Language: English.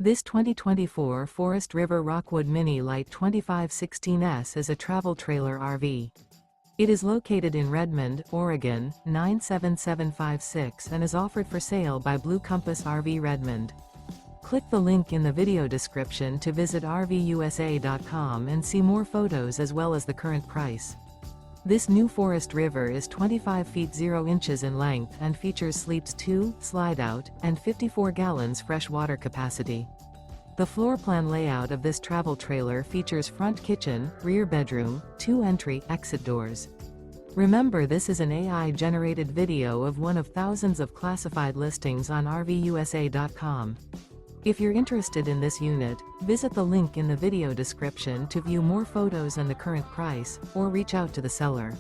This 2024 Forest River Rockwood Mini Lite 2516S is a travel trailer RV. It is located in Redmond, Oregon, 97756 and is offered for sale by Blue Compass RV Redmond. Click the link in the video description to visit RVUSA.com and see more photos as well as the current price. This new Forest River is 25 feet 0 inches in length and features sleeps 2, Slideout, and 54 gallons fresh water capacity. The floor plan layout of this travel trailer features front kitchen, rear bedroom, 2 entry/exit doors. Remember, this is an AI-generated video of one of thousands of classified listings on RVUSA.com. If you're interested in this unit, visit the link in the video description to view more photos and the current price, or reach out to the seller.